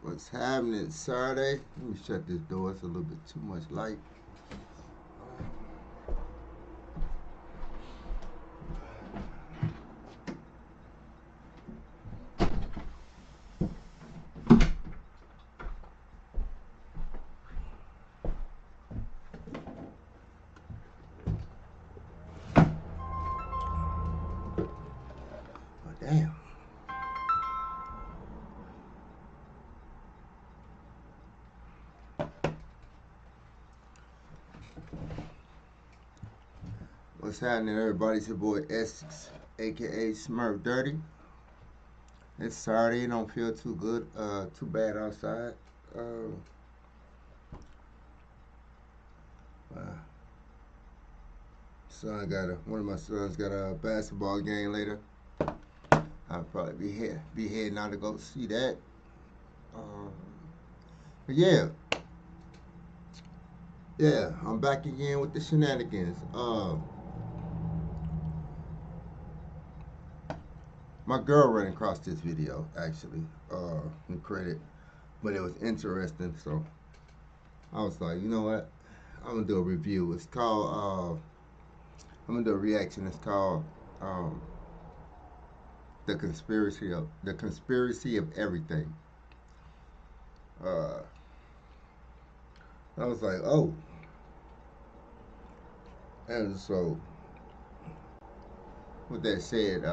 What's happening? Saturday. Let me shut this door. It's a little bit too much light. Oh, damn. What's happening, everybody? It's your boy Essex, aka Smurf Dirty. It's Saturday. It don't feel too good, too bad outside. Uh, one of my sons got a basketball game later. I'll probably be heading out to go see that. But yeah, I'm back again with the shenanigans. My girl ran across this video actually, in credit, but it was interesting, so I was like, you know what? I'm gonna do a review. It's called I'm gonna do a reaction. It's called the conspiracy of everything. Uh, I was like, oh, and so with that said,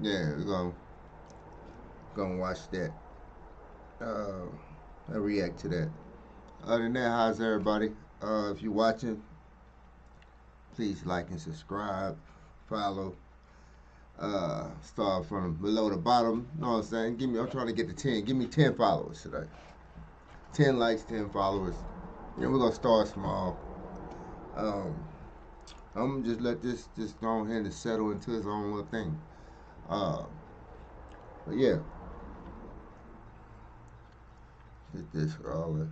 yeah, we're gonna watch that. I react to that. Other than that, how's everybody? If you're watching, please like and subscribe, follow. Start from below to bottom. You know what I'm saying? I'm trying to get to 10. Give me 10 followers today. 10 likes, 10 followers. Yeah, we're gonna start small. Um, I'm gonna just let this just go ahead and settle into its own little thing. But yeah, get this rolling.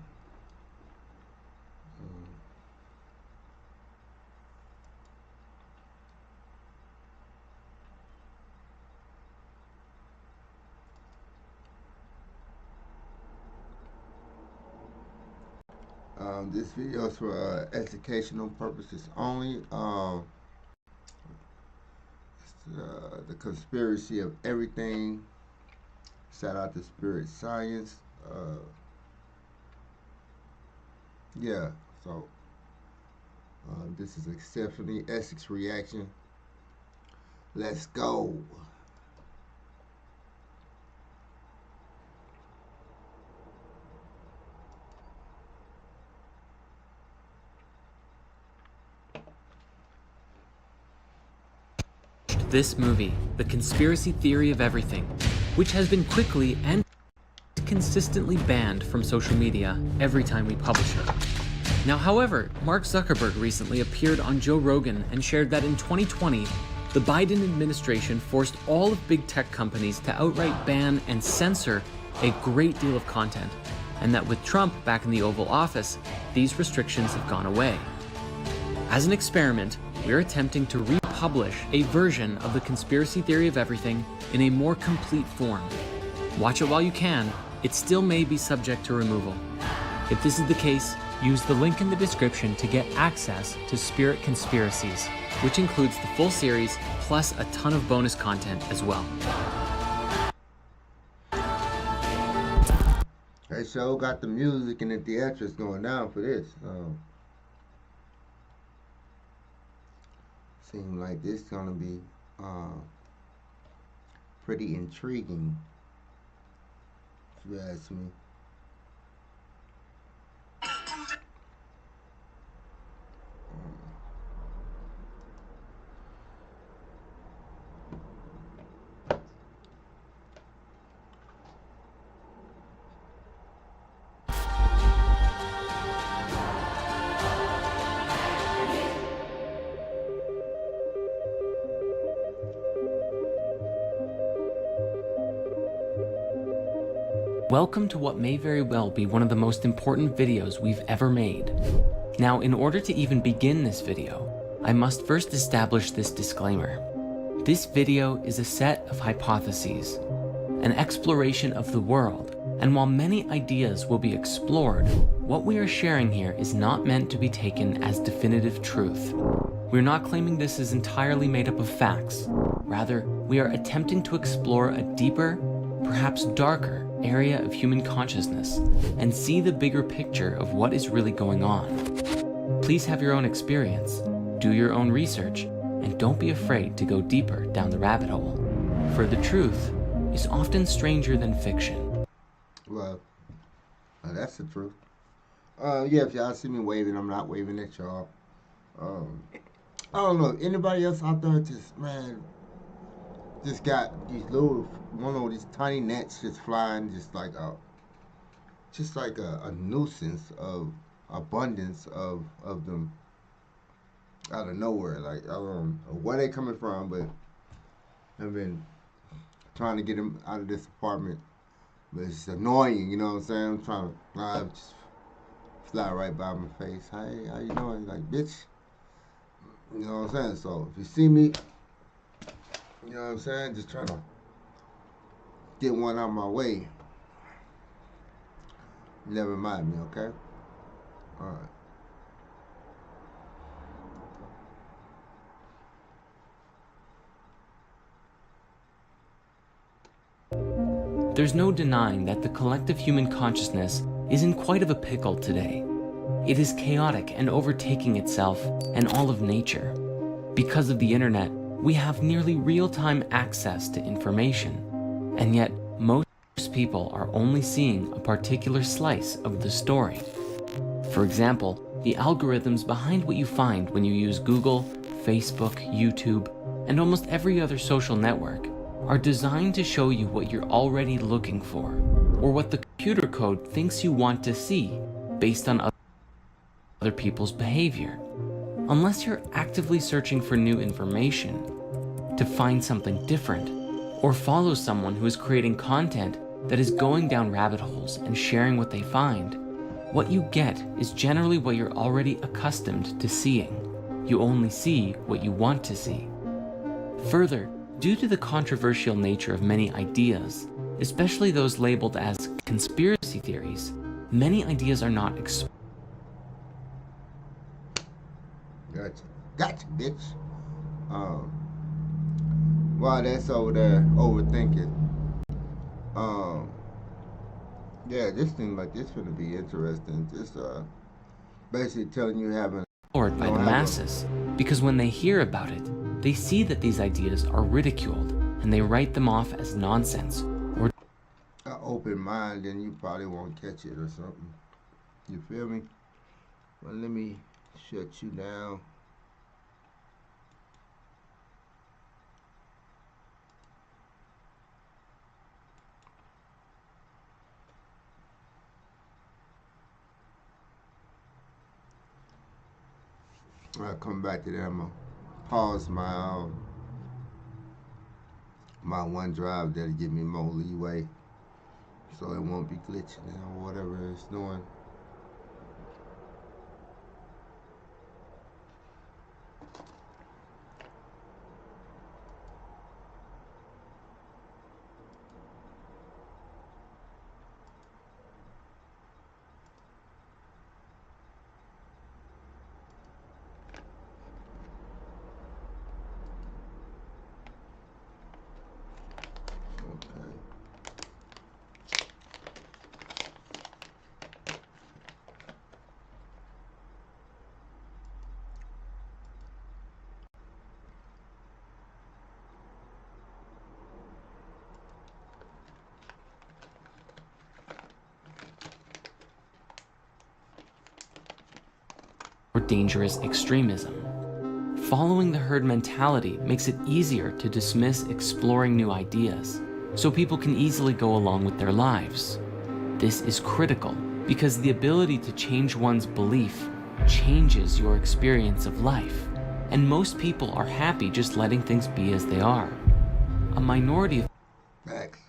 This video is for educational purposes only. The conspiracy of everything. Shout out to Spirit Science. Yeah, so this is a Stephanie Essex reaction. Let's go. This movie, The Conspiracy Theory of Everything, which has been quickly and consistently banned from social media every time we publish it. Now, however, Mark Zuckerberg recently appeared on Joe Rogan and shared that in 2020, the Biden administration forced all of big tech companies to outright ban and censor a great deal of content, and that with Trump back in the Oval Office, these restrictions have gone away. As an experiment, we're attempting to republish a version of The Conspiracy Theory of Everything in a more complete form. Watch it while you can. It still may be subject to removal. If this is the case, use the link in the description to get access to Spirit Conspiracies, which includes the full series plus a ton of bonus content as well. They sure got the music and the theatrics going down for this. Seem like this is gonna be pretty intriguing, if you ask me. Welcome to what may very well be one of the most important videos we've ever made. Now, in order to even begin this video, I must first establish this disclaimer. This video is a set of hypotheses. an exploration of the world. And while many ideas will be explored, what we are sharing here is not meant to be taken as definitive truth. We're not claiming this is entirely made up of facts. Rather, we are attempting to explore a deeper, perhaps darker, area of human consciousness and see the bigger picture of what is really going on. Please have your own experience, do your own research, and don't be afraid to go deeper down the rabbit hole. For the truth is often stranger than fiction. Well, that's the truth. Yeah, if y'all see me waving, I'm not waving at y'all. I don't know. Anybody else out there just got these little, one of these tiny nets just flying, just like a nuisance of abundance of them out of nowhere. Like, I don't know where they coming from, but I've been trying to get them out of this apartment. But it's annoying, you know what I'm saying? I'm trying to just fly right by my face. Hey, how you doing? Like, bitch. You know what I'm saying? So if you see me, you know what I'm saying? Just trying to get one out of my way. Never mind me, okay? Alright. There's no denying that the collective human consciousness is in quite of a pickle today. It is chaotic and overtaking itself and all of nature. Because of the internet, we have nearly real-time access to information, and yet most people are only seeing a particular slice of the story. For example, the algorithms behind what you find when you use Google, Facebook, YouTube, and almost every other social network are designed to show you what you're already looking for, or what the computer code thinks you want to see based on other people's behavior. Unless you're actively searching for new information, to find something different, or follow someone who is creating content that is going down rabbit holes and sharing what they find, what you get is generally what you're already accustomed to seeing. You only see what you want to see. Further, due to the controversial nature of many ideas, especially those labeled as conspiracy theories, many ideas are not explored. Gotcha, bitch. While that's over there overthinking, yeah, this thing like this gonna be interesting. Just basically telling you having By the masses, because when they hear about it, they see that these ideas are ridiculed and they write them off as nonsense or an open mind, then you probably won't catch it or something. You feel me? Well, let me shut you down. I'll come back to that. I'm gonna pause my OneDrive that'll give me more leeway, so it won't be glitching or whatever it's doing. Okay. dangerous extremism. Following the herd mentality makes it easier to dismiss exploring new ideas, so people can easily go along with their lives. This is critical because the ability to change one's belief changes your experience of life, and most people are happy just letting things be as they are. A minority of Facts.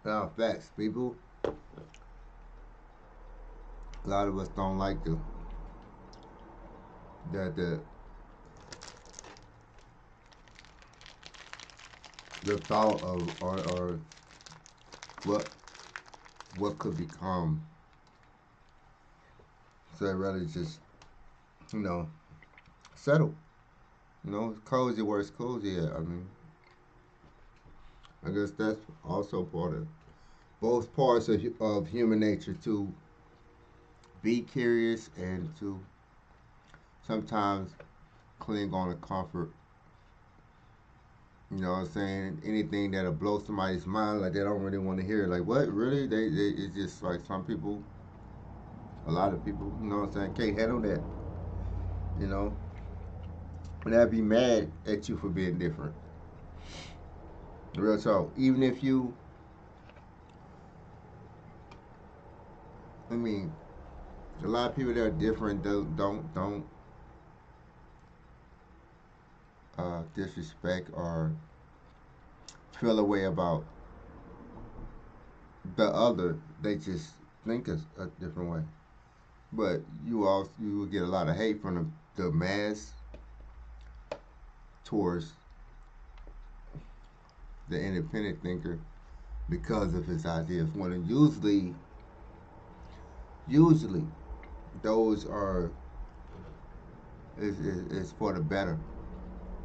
No, facts, people. A lot of us don't like the thought of or what what could become. So I'd rather just, you know, settle. You know, cozy where it's cozy at. I mean, I guess that's also part of both parts of human nature to be curious and to sometimes cling on to comfort. You know what I'm saying? Anything that'll blow somebody's mind, like they don't really want to hear it. Like, what? Really? It's just like some people, a lot of people, you know what I'm saying, can't handle that. You know? And they'll be mad at you for being different. Real talk. Even if you, I mean, a lot of people that are different don't disrespect or feel a way about the other. They just think a different way. But you will get a lot of hate from the mass towards the independent thinker because of his ideas. When usually those are is for the better.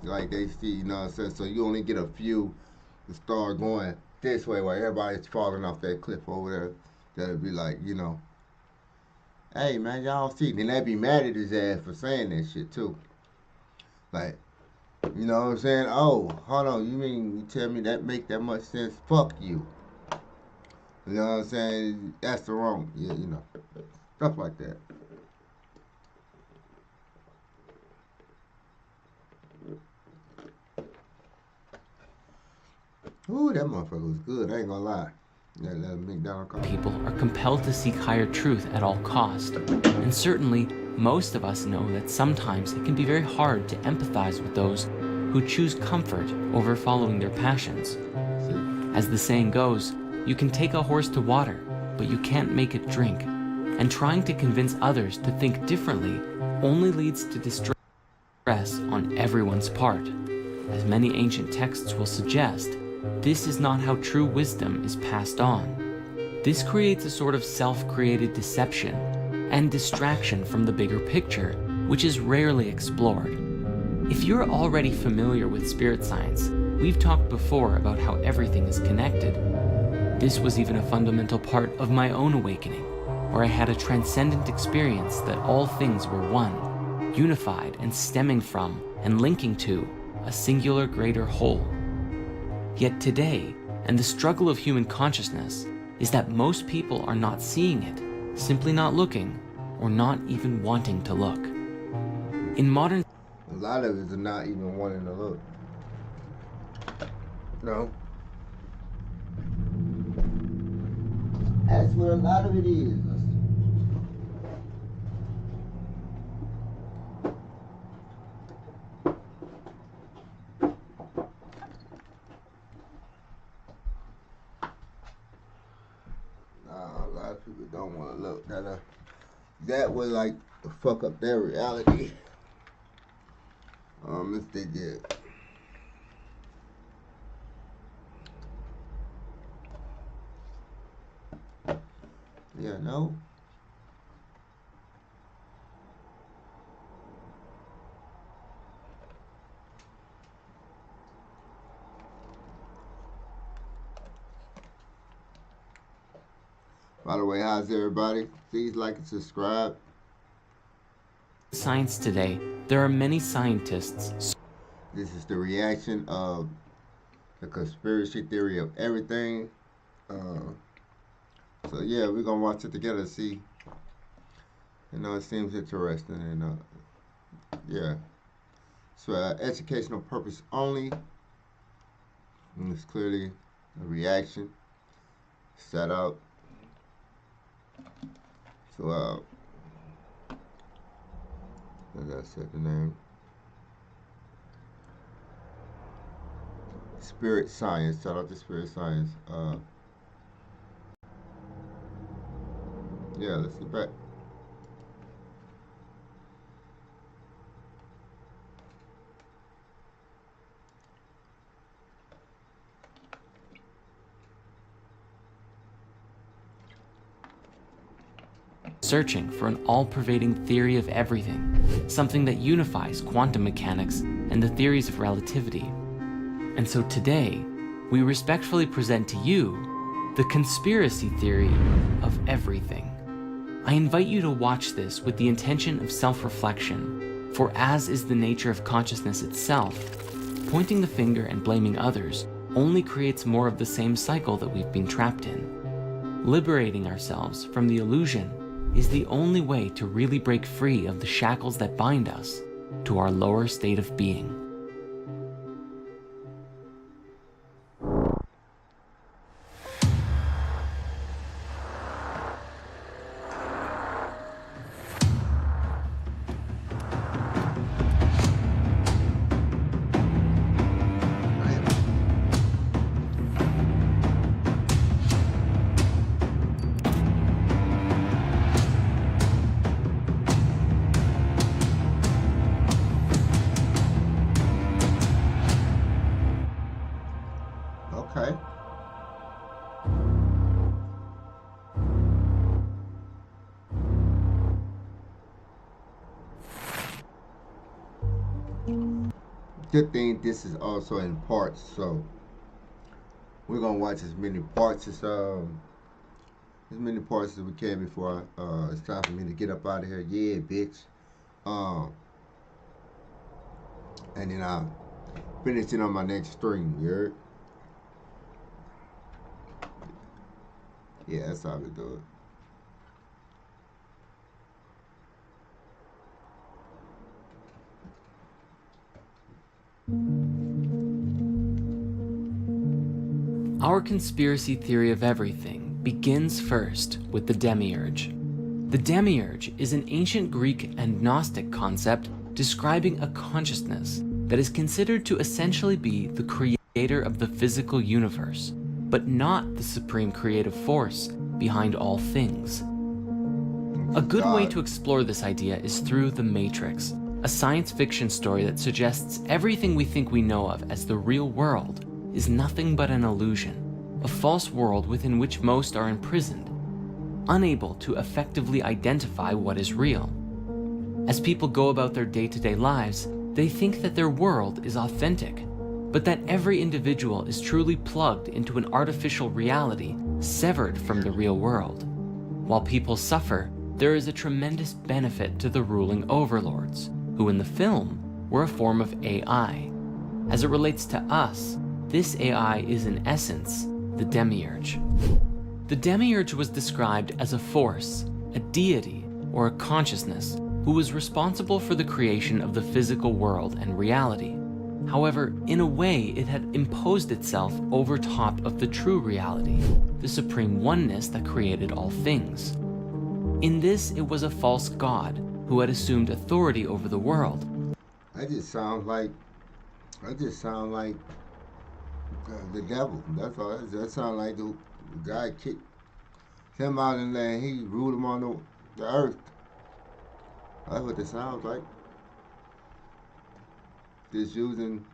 Like they see, you know what I'm saying? So you only get a few to start going this way while everybody's falling off that cliff over there. That'll be like, hey man, y'all see. Then they'd be mad at his ass for saying that shit too. Like, you know what I'm saying? Oh, hold on, you mean you tell me that make that much sense? Fuck you. You know what I'm saying? That's the wrong, yeah, stuff like that. Ooh, that motherfucker was good. I ain't gonna lie. That McDonald coffee. People are compelled to seek higher truth at all cost. And certainly, most of us know that sometimes it can be very hard to empathize with those who choose comfort over following their passions. As the saying goes, you can take a horse to water, but you can't make it drink. And trying to convince others to think differently only leads to distress on everyone's part. As many ancient texts will suggest, this is not how true wisdom is passed on. This creates a sort of self-created deception and distraction from the bigger picture, which is rarely explored. If you're already familiar with spirit science, we've talked before about how everything is connected. This was even a fundamental part of my own awakening, where I had a transcendent experience that all things were one, unified and stemming from and linking to a singular greater whole. Yet today, and the struggle of human consciousness, is that most people are not seeing it, simply not looking, or not even wanting to look. In modern... A lot of it is not even wanting to look. No. That's where a lot of it is. A lot of people don't want to look. That would like fuck up their reality. If they did. Yeah, no. By the way, how's everybody? Please like and subscribe. Science today, there are many scientists. This is the reaction of the conspiracy theory of everything. So yeah, we're gonna watch it together. See, it seems interesting, and yeah. So educational purpose only. And it's clearly a reaction set out. So as I said, the name Spirit Science. Shout out to Spirit Science. Yeah, let's get back. searching for an all-pervading theory of everything, something that unifies quantum mechanics and the theories of relativity. And so today, we respectfully present to you the conspiracy theory of everything. I invite you to watch this with the intention of self-reflection, for as is the nature of consciousness itself, pointing the finger and blaming others only creates more of the same cycle that we've been trapped in. Liberating ourselves from the illusion is the only way to really break free of the shackles that bind us to our lower state of being. Okay. Good thing this is also in parts, so we're gonna watch as many parts as we can before it's time for me to get up out of here. Yeah, bitch. And then I'll finish it on my next stream. You heard? Yeah, that's how we do it. Our conspiracy theory of everything begins first with the demiurge. The demiurge is an ancient Greek and Gnostic concept describing a consciousness that is considered to essentially be the creator of the physical universe, but not the supreme creative force behind all things. A good way to explore this idea is through The Matrix, a science fiction story that suggests everything we think we know of as the real world is nothing but an illusion, a false world within which most are imprisoned, unable to effectively identify what is real. As people go about their day-to-day lives, they think that their world is authentic, but that every individual is truly plugged into an artificial reality severed from the real world. While people suffer, there is a tremendous benefit to the ruling overlords, who in the film were a form of AI. As it relates to us, this AI is in essence the demiurge. The demiurge was described as a force, a deity, or a consciousness who was responsible for the creation of the physical world and reality. However, in a way, it had imposed itself over top of the true reality, the supreme oneness that created all things. In this, it was a false god who had assumed authority over the world. I just sound like the devil. That's all. That sounds like the guy kicked him out and then he ruled him on the earth. That's what it sounds like. Just using,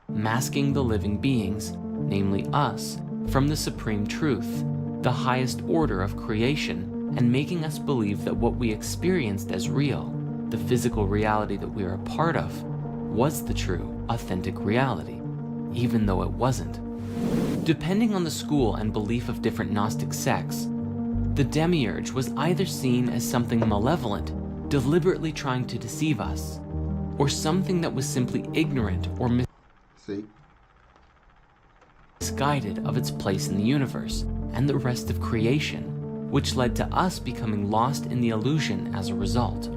masking the living beings, namely us, from the supreme truth, the highest order of creation, and making us believe that what we experienced as real, the physical reality that we are a part of, was the true, authentic reality, even though it wasn't. Depending on the school and belief of different Gnostic sects, the demiurge was either seen as something malevolent, deliberately trying to deceive us, or something that was simply ignorant or misguided of its place in the universe and the rest of creation, which led to us becoming lost in the illusion as a result.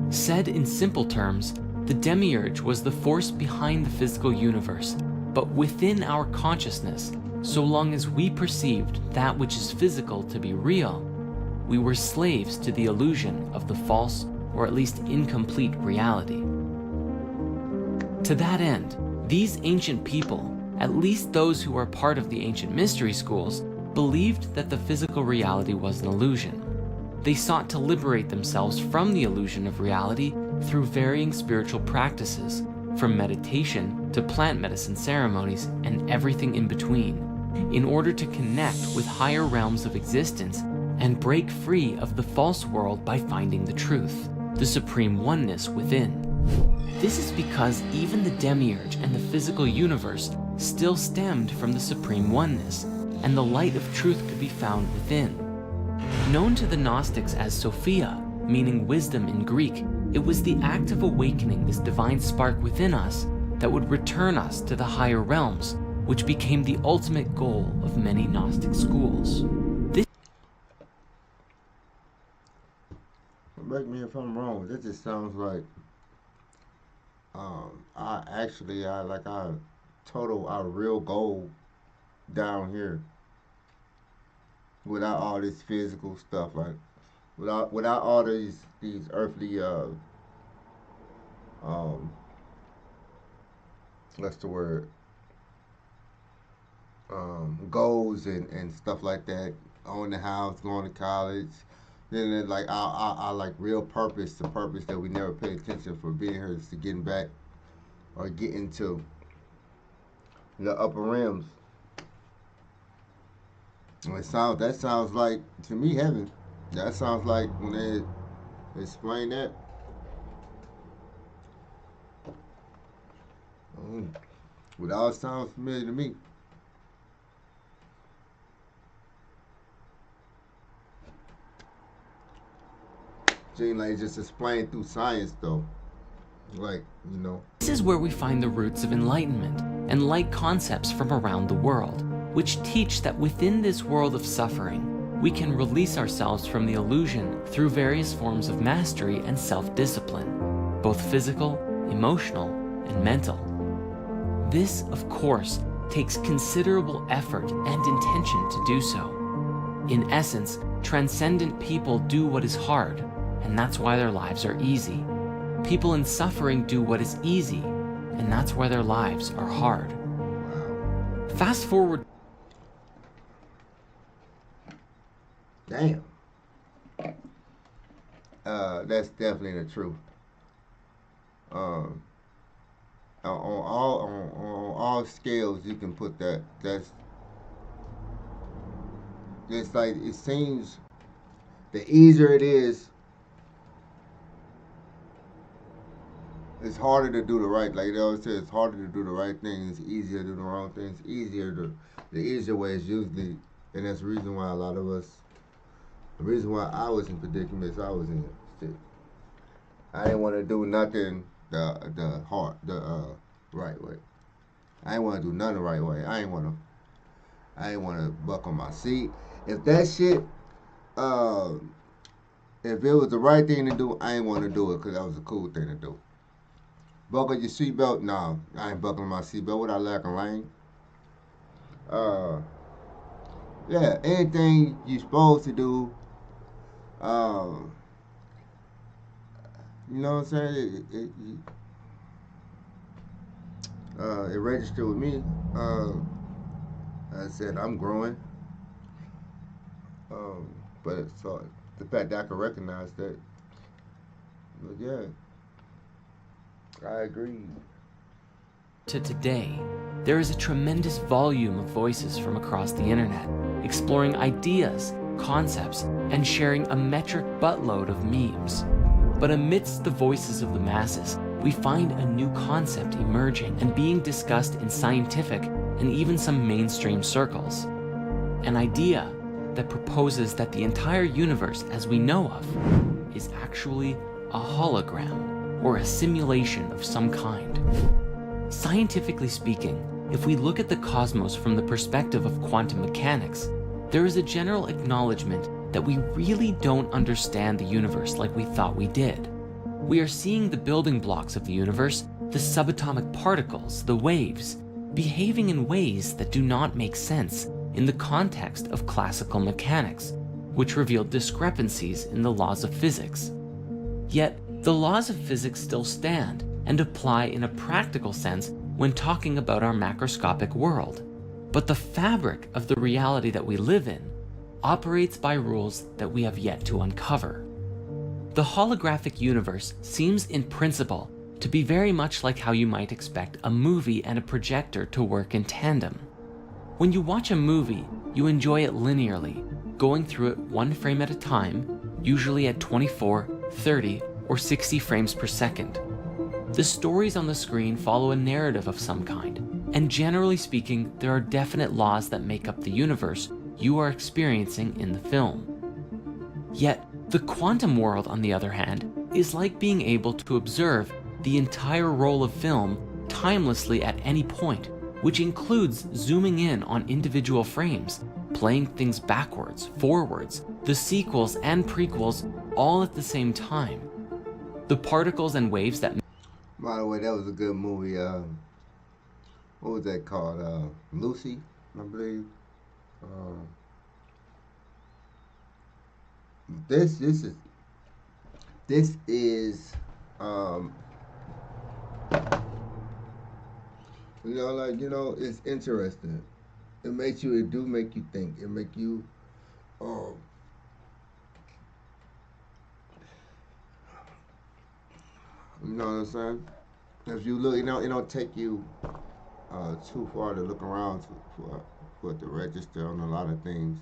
Said in simple terms, the demiurge was the force behind the physical universe, but within our consciousness, so long as we perceived that which is physical to be real, we were slaves to the illusion of the false or at least incomplete reality. To that end, these ancient people, at least those who are part of the ancient mystery schools, believed that the physical reality was an illusion. They sought to liberate themselves from the illusion of reality through varying spiritual practices, from meditation to plant medicine ceremonies and everything in between, in order to connect with higher realms of existence and break free of the false world by finding the truth, the supreme oneness within. This is because even the demiurge and the physical universe still stemmed from the supreme oneness, and the light of truth could be found within. Known to the Gnostics as Sophia, meaning wisdom in Greek, it was the act of awakening this divine spark within us that would return us to the higher realms, which became the ultimate goal of many Gnostic schools. Correct me if I'm wrong. This just sounds like our real goal down here without all this physical stuff, like without all these earthly what's the word, goals and stuff like that. Own the house, going to college. Then like our like real purpose, the purpose that we never paid attention for being here, is to getting back or getting to the upper realms. That sounds like, to me, heaven. That sounds like, when they explain that. It all sounds familiar to me. Seems like just explained through science, though. Like, This is where we find the roots of enlightenment and light concepts from around the world, which teach that within this world of suffering, we can release ourselves from the illusion through various forms of mastery and self-discipline, both physical, emotional, and mental. This, of course, takes considerable effort and intention to do so. In essence, transcendent people do what is hard, and that's why their lives are easy. People in suffering do what is easy, and that's why their lives are hard. Fast forward. Damn. That's definitely the truth. On all scales, you can put that. It's like, it seems the easier it is, it's harder to do the right. Like they always say, it's harder to do the right things, easier to do the wrong things. The easier way is usually, and that's the reason why a lot of us. The reason why I was in predicaments I was in. Shit. I didn't want to do nothing the right way. I didn't want to do nothing the right way. I didn't want to buckle my seat. If that shit, if it was the right thing to do, I didn't want to do it because that was a cool thing to do. Buckle your seatbelt? No, I ain't buckling my seatbelt without lacking lane. Yeah, anything you supposed to do. You know what I'm saying? It registered with me. I said I'm growing. But so the fact that I can recognize that, but yeah, I agree. To today, there is a tremendous volume of voices from across the internet, exploring ideas, concepts, and sharing a metric buttload of memes. But amidst the voices of the masses, we find a new concept emerging and being discussed in scientific and even some mainstream circles. An idea that proposes that the entire universe as we know of is actually a hologram or a simulation of some kind. Scientifically speaking, if we look at the cosmos from the perspective of quantum mechanics, there is a general acknowledgement that we really don't understand the universe like we thought we did. We are seeing the building blocks of the universe, the subatomic particles, the waves, behaving in ways that do not make sense in the context of classical mechanics, which reveal discrepancies in the laws of physics. Yet, the laws of physics still stand and apply in a practical sense when talking about our macroscopic world. But the fabric of the reality that we live in operates by rules that we have yet to uncover. The holographic universe seems in principle to be very much like how you might expect a movie and a projector to work in tandem. When you watch a movie, you enjoy it linearly, going through it one frame at a time, usually at 24, 30, or 60 frames per second. The stories on the screen follow a narrative of some kind, and generally speaking, there are definite laws that make up the universe you are experiencing in the film. Yet, the quantum world, on the other hand, is like being able to observe the entire roll of film timelessly at any point, which includes zooming in on individual frames, playing things backwards, forwards, the sequels and prequels all at the same time. The particles and waves that... By the way, that was a good movie. What was that called? Lucy, I believe. This is it's interesting. It do make you think. It make you you know what I'm saying? If you look, it don't take you too far to look around for it to register on a lot of things.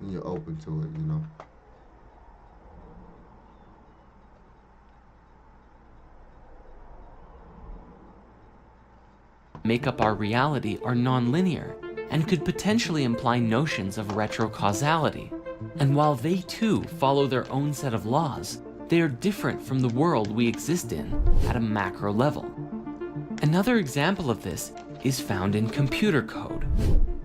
When you're open to it. make up our reality are non-linear and could potentially imply notions of retrocausality. And while they too follow their own set of laws, they are different from the world we exist in at a macro level. Another example of this is found in computer code.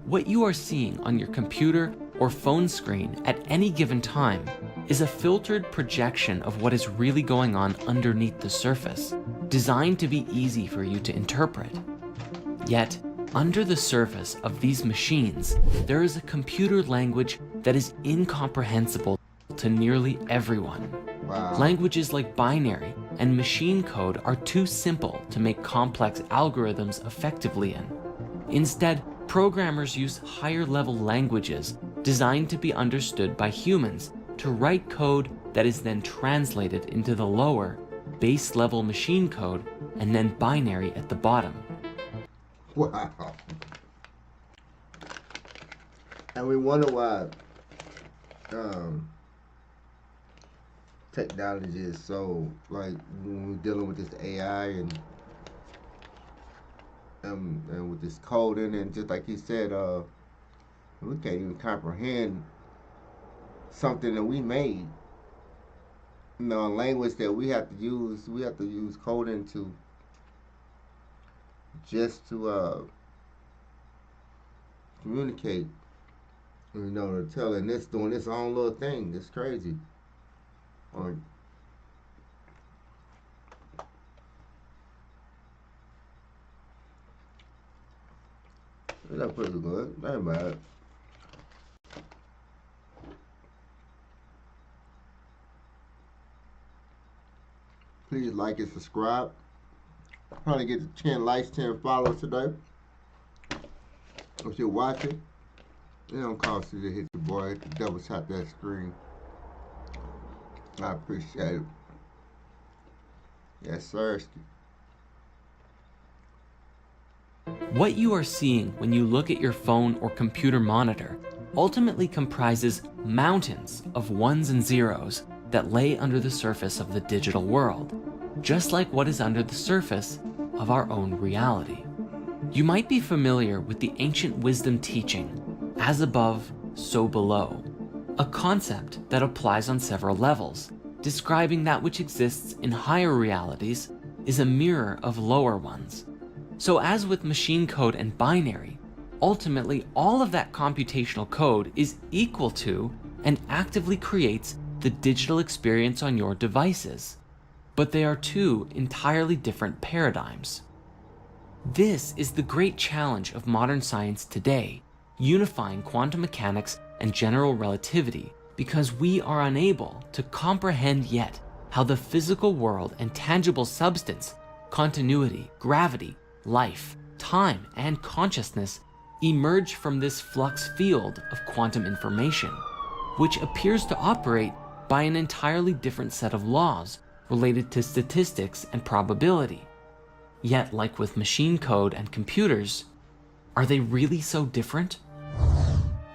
What you are seeing on your computer or phone screen at any given time is a filtered projection of what is really going on underneath the surface, designed to be easy for you to interpret. Yet, under the surface of these machines, there is a computer language that is incomprehensible to nearly everyone. Wow. Languages like binary and machine code are too simple to make complex algorithms effectively in. Instead, programmers use higher-level languages designed to be understood by humans to write code that is then translated into the lower, base-level machine code and then binary at the bottom. Wow. And we wonder why technology is so, like, when we're dealing with this AI and with this coding, and just like he said, we can't even comprehend something that we made. A language that we have to use coding to just to communicate. To tell, and it's doing its own little thing. It's crazy. That's pretty good. That ain't bad. Please like and subscribe. Trying to get to 10 likes, 10 followers today. If you're watching, it don't cost you to hit the boy, hit the double tap that screen. I appreciate it. Yes, sir. What you are seeing when you look at your phone or computer monitor ultimately comprises mountains of ones and zeros that lay under the surface of the digital world, just like what is under the surface of our own reality. You might be familiar with the ancient wisdom teaching, as above, so below, a concept that applies on several levels, describing that which exists in higher realities is a mirror of lower ones. So as with machine code and binary, ultimately all of that computational code is equal to and actively creates the digital experience on your devices. But they are two entirely different paradigms. This is the great challenge of modern science today, unifying quantum mechanics and general relativity, because we are unable to comprehend yet how the physical world and tangible substance, continuity, gravity, life, time, and consciousness emerge from this flux field of quantum information, which appears to operate by an entirely different set of laws related to statistics and probability. Yet, like with machine code and computers, Are they really so different?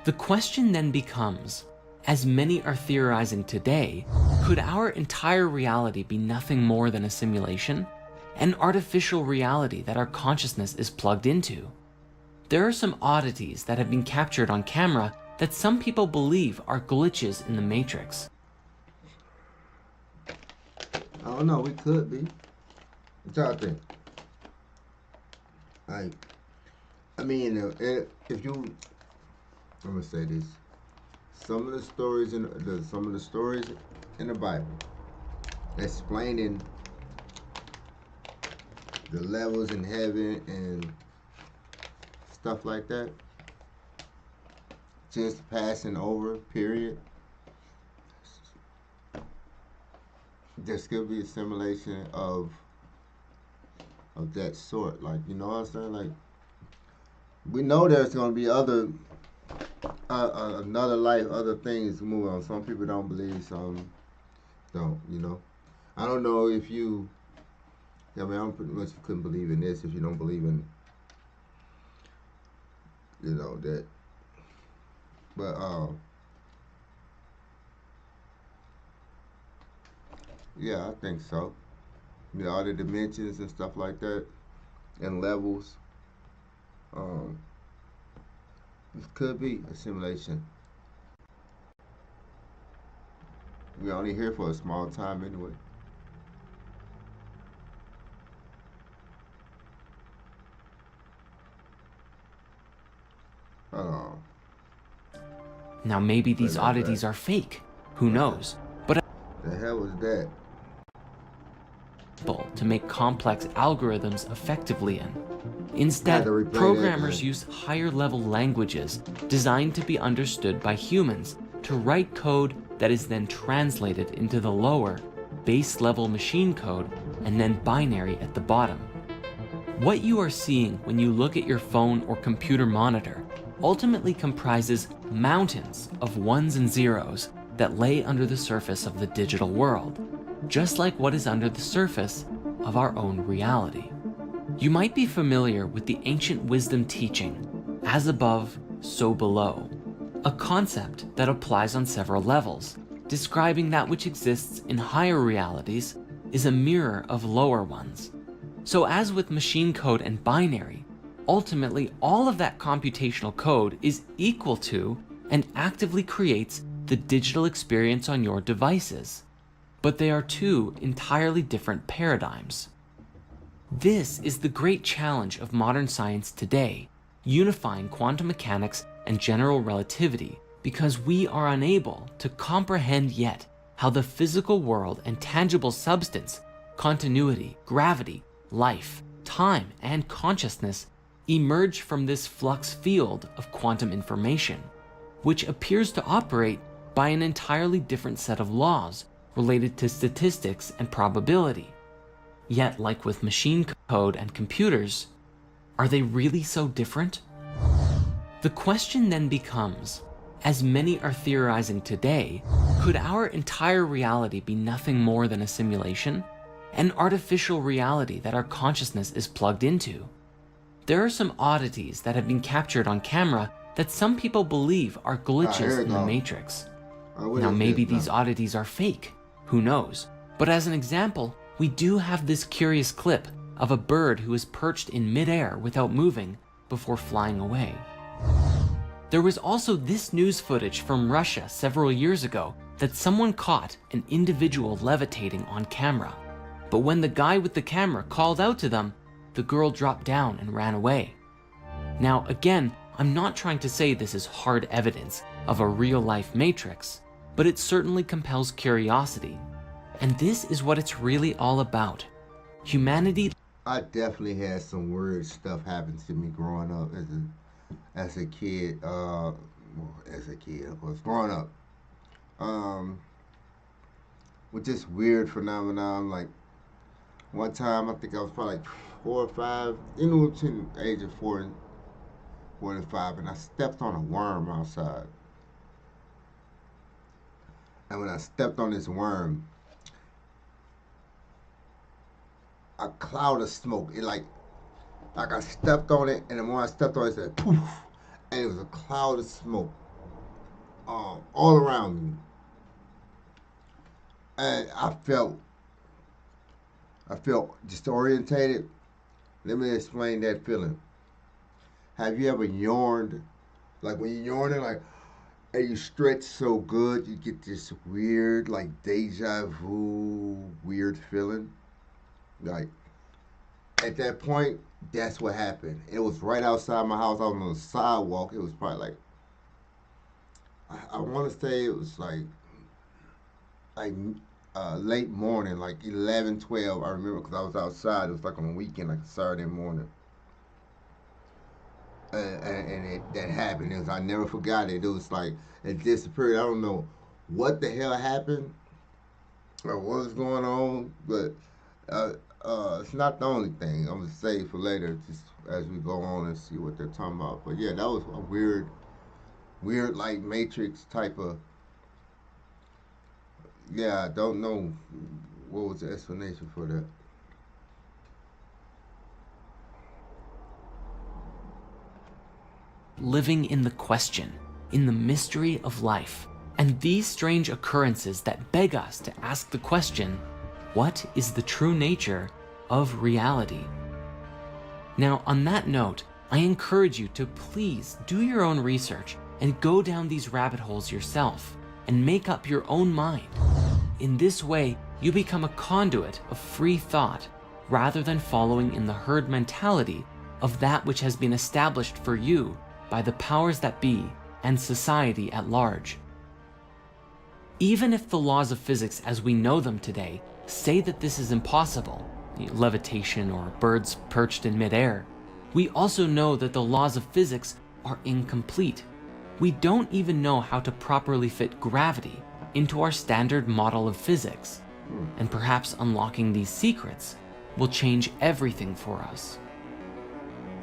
The question then becomes, as many are theorizing today, could our entire reality be nothing more than a simulation? An artificial reality that our consciousness is plugged into? There are some oddities that have been captured on camera that some people believe are glitches in the Matrix. I don't know. We could be. What y'all think? Like, I mean, if you, I'm gonna say this. Some of the stories in the Bible explaining the levels in heaven and stuff like that, just passing over. Period. There could be a simulation of that sort. Like, you know what I'm saying? Like, we know there's gonna be other another life, other things to move on. Some people don't believe, some don't. You know, I don't know if you. I mean, I'm pretty much you couldn't believe in this if you don't believe in, you know, that. But yeah, I think so. You know, all the dimensions and stuff like that, and levels. Um, it could be a simulation. We're only here for a small time anyway. Uh, Now maybe Play these that back. oddities are fake, who What knows? But the hell was that? to make complex algorithms effectively in. I had Instead, to replay that programmers thing. use higher level languages designed to be understood by humans to write code that is then translated into the lower, base level machine code and then binary at the bottom. What you are seeing when you look at your phone or computer monitor ultimately comprises mountains of ones and zeros that lay under the surface of the digital world, just like what is under the surface of our own reality. You might be familiar with the ancient wisdom teaching, as above, so below, a concept that applies on several levels, describing that which exists in higher realities is a mirror of lower ones. So as with machine code and binary, ultimately all of that computational code is equal to and actively creates the digital experience on your devices. But they are two entirely different paradigms. This is the great challenge of modern science today, unifying quantum mechanics and general relativity, because we are unable to comprehend yet how the physical world and tangible substance, continuity, gravity, life, time, and consciousness emerge from this flux field of quantum information, which appears to operate by an entirely different set of laws related to statistics and probability. Yet, like with machine code and computers, are they really so different? The question then becomes, as many are theorizing today, could our entire reality be nothing more than a simulation? An artificial reality that our consciousness is plugged into? There are some oddities that have been captured on camera that some people believe are glitches in the Matrix. Now maybe these oddities are fake, who knows? But as an example, we do have this curious clip of a bird who is perched in midair without moving before flying away. There was also this news footage from Russia several years ago that someone caught an individual levitating on camera. But when the guy with the camera called out to them, the girl dropped down and ran away. Now again, I'm not trying to say this is hard evidence of a real-life matrix, but it certainly compels curiosity. And this is what it's really all about. Humanity. I definitely had some weird stuff happen to me growing up as a kid. Of course, growing up. Um, with this weird phenomenon. Like one time, I think I was probably like 4 or 5, between the age of 4 and 5, and I stepped on a worm outside. And when I stepped on this worm, a cloud of smoke. It like Like I stepped on it, and the more I stepped on it, it said poof, and it was a cloud of smoke all around me, and I felt disorientated. Let me explain that feeling. Have you ever yawned? Like when you're yawning, like and you stretch so good, you get this weird, like deja vu, weird feeling. Like at that point, that's what happened. It was right outside my house. I was on the sidewalk. It was probably like I want to say it was like late morning, like 11, 12. I remember because I was outside. It was like on a weekend, like a Saturday morning. That happened. I never forgot it. It was like it disappeared. I don't know what the hell happened or what was going on, but uh, it's not the only thing. I'm gonna save for later, just as we go on and see what they're talking about. But yeah, that was a weird like Matrix type of. Yeah, I don't know what was the explanation for that. living in the question, in the mystery of life, and these strange occurrences that beg us to ask the question, what is the true nature of reality? Now, on that note, I encourage you to please do your own research and go down these rabbit holes yourself and make up your own mind. In this way, you become a conduit of free thought rather than following in the herd mentality of that which has been established for you by the powers that be and society at large. Even if the laws of physics as we know them today say that this is impossible, levitation or birds perched in midair, we also know that the laws of physics are incomplete. We don't even know how to properly fit gravity into our standard model of physics, and perhaps unlocking these secrets will change everything for us.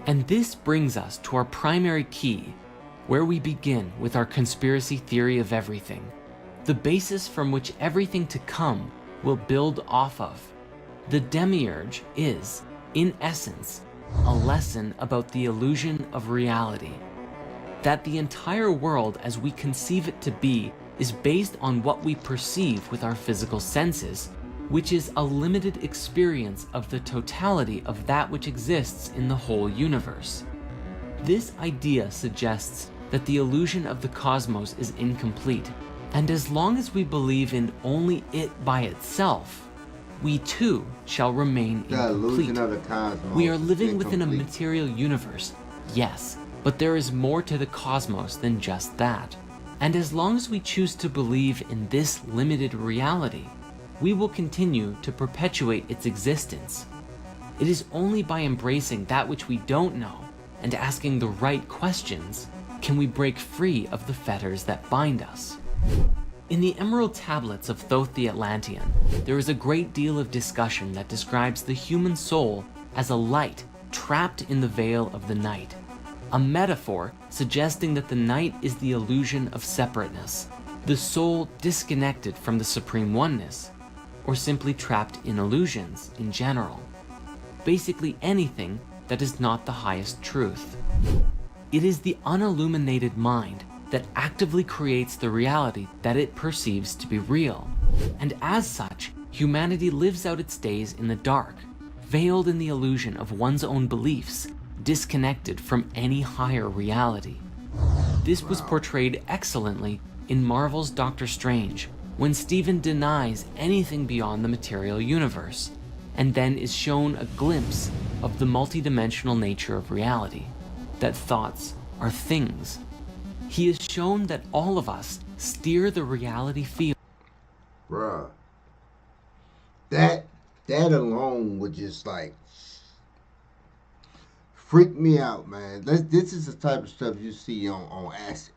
And this brings us to our primary key, where we begin with our conspiracy theory of everything, the basis from which everything to come will build off of. The demiurge is, in essence, a lesson about the illusion of reality, that the entire world as we conceive it to be is based on what we perceive with our physical senses, which is a limited experience of the totality of that which exists in the whole universe. This idea suggests that the illusion of the cosmos is incomplete, and as long as we believe in only it by itself, we too shall remain The illusion incomplete. of the cosmos. We are is living within a incomplete. material universe, yes, but there is more to the cosmos than just that. And as long as we choose to believe in this limited reality, we will continue to perpetuate its existence. It is only by embracing that which we don't know and asking the right questions can we break free of the fetters that bind us. In the Emerald Tablets of Thoth the Atlantean, there is a great deal of discussion that describes the human soul as a light trapped in the veil of the night, a metaphor suggesting that the night is the illusion of separateness, the soul disconnected from the supreme oneness, or simply trapped in illusions in general. Basically anything that is not the highest truth. It is the unilluminated mind that actively creates the reality that it perceives to be real, and as such, humanity lives out its days in the dark, veiled in the illusion of one's own beliefs, disconnected from any higher reality. This was portrayed excellently in Marvel's Doctor Strange, when Stephen denies anything beyond the material universe, and then is shown a glimpse of the multidimensional nature of reality, that thoughts are things. He is shown that all of us steer the reality field. Bruh. That alone would just like freak me out, man. This is the type of stuff you see on acid.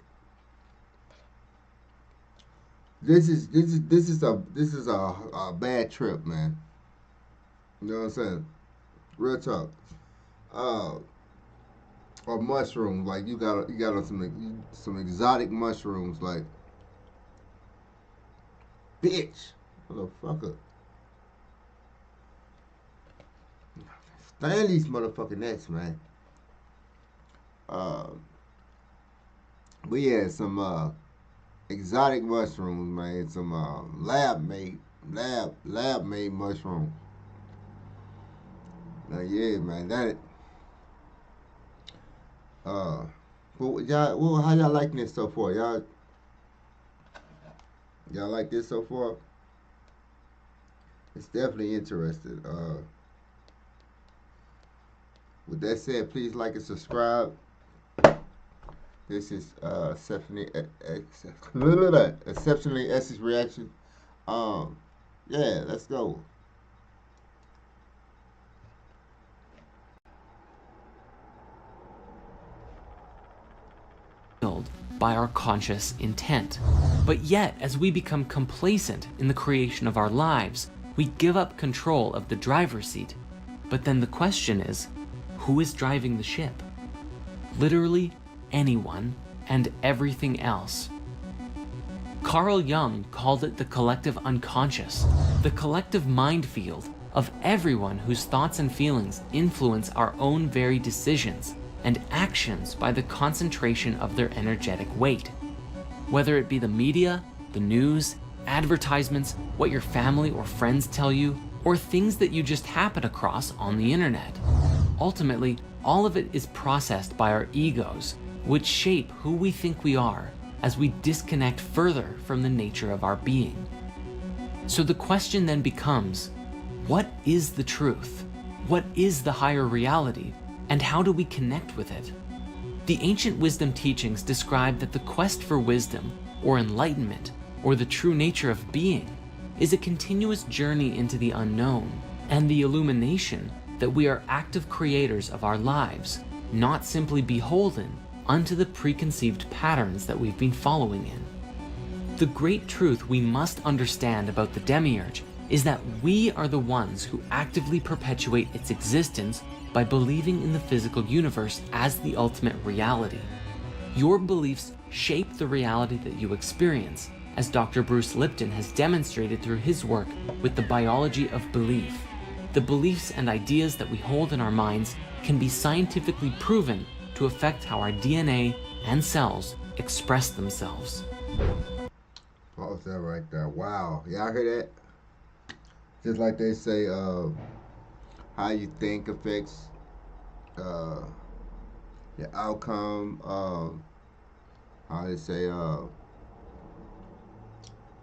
This is a bad trip, man. You know what I'm saying? Real talk. Uh, or mushrooms, like you got on some exotic mushrooms, like bitch, motherfucker. And these motherfucking nets, man. Uh, we had some exotic mushrooms, man. Some lab made mushrooms. Now, yeah, man. That uh, how y'all liking this so far? Y'all like this so far? It's definitely interesting. With that said, please like and subscribe. This is exceptionally Essence reaction. Um, yeah, let's go. By our conscious intent. But yet, as we become complacent in the creation of our lives, we give up control of the driver's seat. But then the question is, who is driving the ship? Literally anyone and everything else. Carl Jung called it the collective unconscious, the collective mind field of everyone whose thoughts and feelings influence our own very decisions and actions by the concentration of their energetic weight. Whether it be the media, the news, advertisements, what your family or friends tell you, or things that you just happen across on the internet. Ultimately, all of it is processed by our egos, which shape who we think we are as we disconnect further from the nature of our being. So the question then becomes, what is the truth? What is the higher reality? And how do we connect with it? The ancient wisdom teachings describe that the quest for wisdom, or enlightenment, or the true nature of being, is a continuous journey into the unknown, and the illumination that we are active creators of our lives, not simply beholden unto the preconceived patterns that we've been following in. The great truth we must understand about the demiurge is that we are the ones who actively perpetuate its existence by believing in the physical universe as the ultimate reality. Your beliefs shape the reality that you experience, as Dr. Bruce Lipton has demonstrated through his work with the biology of belief. The beliefs and ideas that we hold in our minds can be scientifically proven to affect how our DNA and cells express themselves. Pause that right there. Wow. Y'all hear that? Just like they say, how you think affects uh, your outcome. How they say,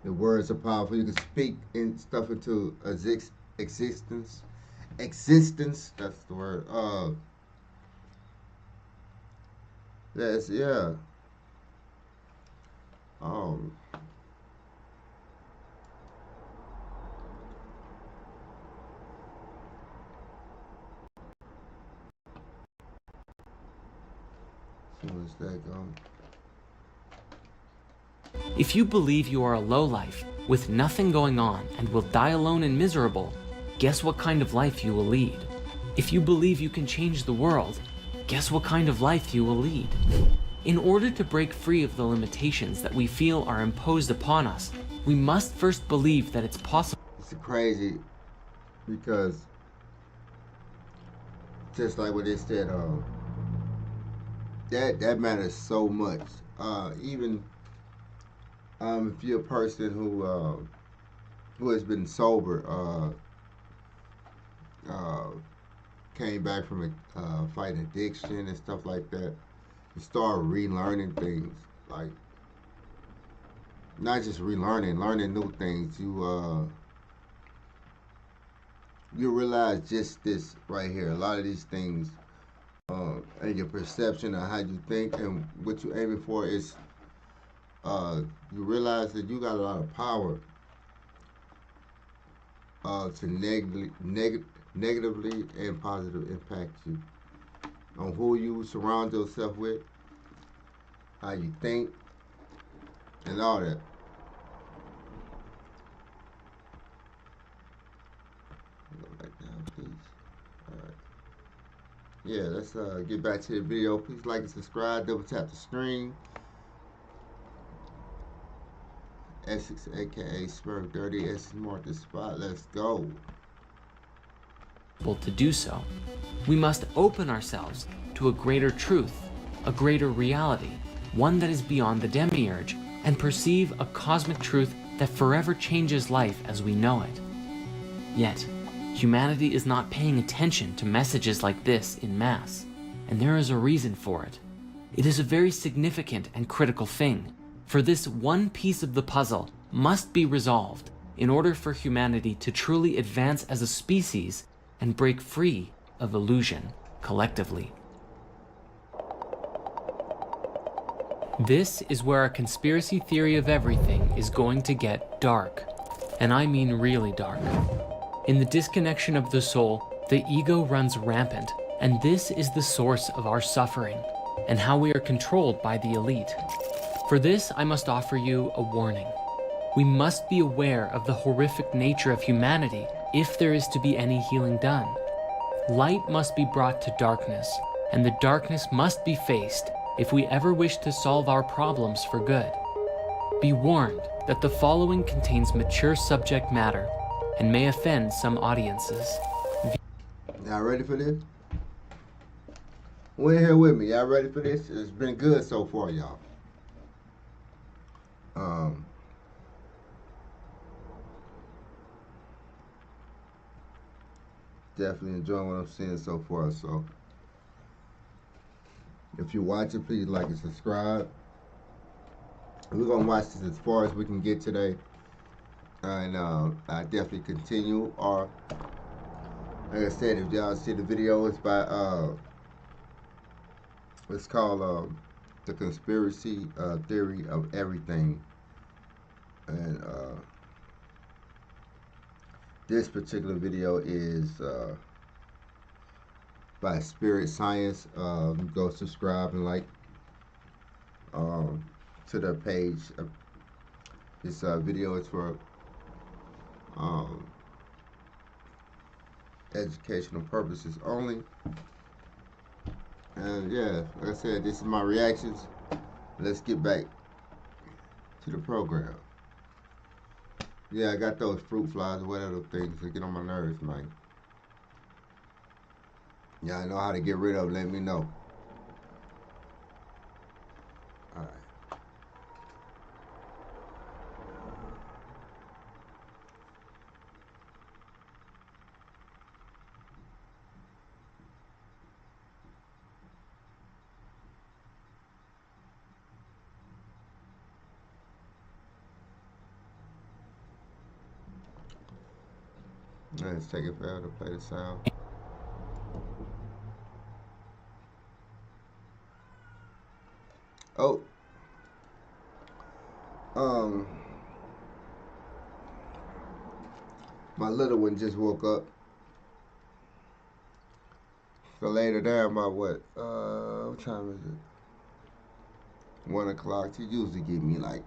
the words are powerful. You can speak in stuff into existence. Existence. That's the word. That's yeah. Um. So what's that going? If you believe you are a lowlife with nothing going on and will die alone and miserable, guess what kind of life you will lead? If you believe you can change the world, guess what kind of life you will lead? In order to break free of the limitations that we feel are imposed upon us, we must first believe that it's possible. It's crazy because just like what they said, that matters so much. Even if you're a person who has been sober, uh, came back from fighting addiction and stuff like that, you start relearning things. Like not just relearning, learning new things. You realize just this right here. A lot of these things and your perception of how you think and what you're aiming for is you realize that you got a lot of power to negatively and positively impact you on who you surround yourself with, how you think, and all that. Go back down, please. All right. Yeah, let's get back to the video. Please like and subscribe. Double tap the screen. Essex, aka Sperm Dirty, Essex Mark the spot. Let's go. to do so. We must open ourselves to a greater truth, a greater reality, one that is beyond the demiurge, and perceive a cosmic truth that forever changes life as we know it. Yet, humanity is not paying attention to messages like this in mass, and there is a reason for it. It is a very significant and critical thing, for this one piece of the puzzle must be resolved in order for humanity to truly advance as a species and break free of illusion collectively. This is where our conspiracy theory of everything is going to get dark, and I mean really dark. In the disconnection of the soul, the ego runs rampant, and this is the source of our suffering, and how we are controlled by the elite. For this, I must offer you a warning. We must be aware of the horrific nature of humanity if there is to be any healing done. Light must be brought to darkness, and the darkness must be faced if we ever wish to solve our problems for good. Be warned that the following contains mature subject matter and may offend some audiences. Y'all ready for this? Who in here with me? Y'all ready for this? It's been good so far, y'all. Definitely enjoying what I'm seeing so far. So, if you're watching, please like and subscribe. We're gonna watch this as far as we can get today, and I definitely continue. Or, like I said, if y'all see the video, it's by it's called the conspiracy theory of everything, and this particular video is by Spirit Science. Go subscribe and like to their page. This video is for educational purposes only. And yeah, like I said, this is my reactions. Let's get back to the program. Yeah, I got those fruit flies or whatever things that get on my nerves, man. Y'all know how to get rid of them, let me know. Alright. Let's take it forever to play the sound. Oh. My little one just woke up. So later down about what time is it? 1 o'clock. She usually give me like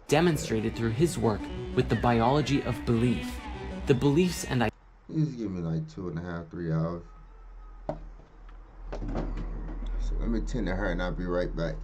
Demonstrated through his work with the biology of belief, the beliefs and usually give me like 2.5, 3 hours. So let me tend to her and I'll be right back.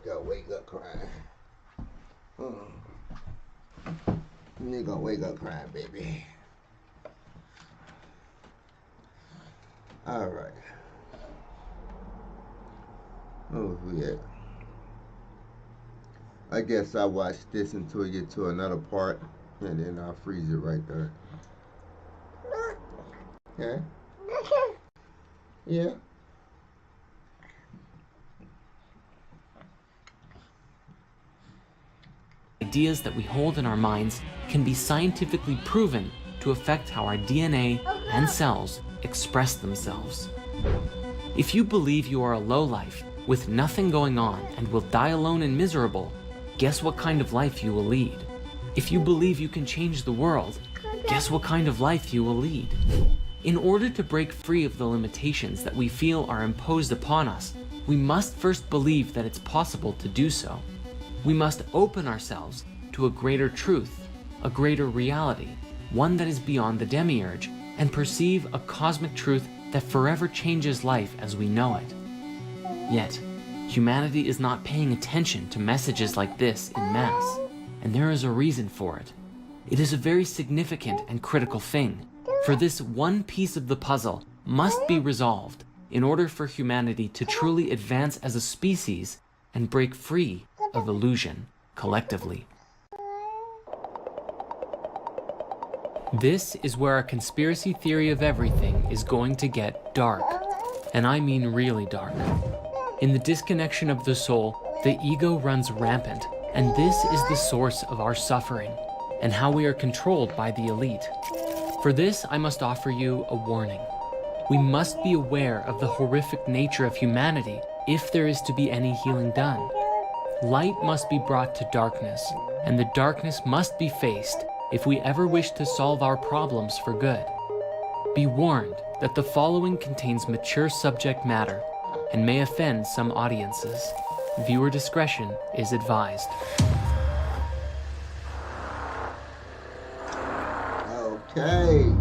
Gotta wake up crying. You gonna wake up crying, baby. All right. Oh, yeah. I guess I'll watch this until we get to another part, and then I'll freeze it right there. Yeah? Yeah. Ideas that we hold in our minds can be scientifically proven to affect how our DNA and cells express themselves. If you believe you are a lowlife with nothing going on and will die alone and miserable, guess what kind of life you will lead? If you believe you can change the world, guess what kind of life you will lead? In order to break free of the limitations that we feel are imposed upon us, we must first believe that it's possible to do so. We must open ourselves to a greater truth, a greater reality, one that is beyond the demiurge, and perceive a cosmic truth that forever changes life as we know it. Yet, humanity is not paying attention to messages like this in mass, and there is a reason for it. It is a very significant and critical thing, for this one piece of the puzzle must be resolved in order for humanity to truly advance as a species and break free of illusion collectively. This is where our conspiracy theory of everything is going to get dark, and I mean really dark. In the disconnection of the soul, the ego runs rampant, and this is the source of our suffering, and how we are controlled by the elite. For this, I must offer you a warning. We must be aware of the horrific nature of humanity if there is to be any healing done. Light must be brought to darkness, and the darkness must be faced if we ever wish to solve our problems for good. Be warned that the following contains mature subject matter and may offend some audiences. Viewer discretion is advised. Okay.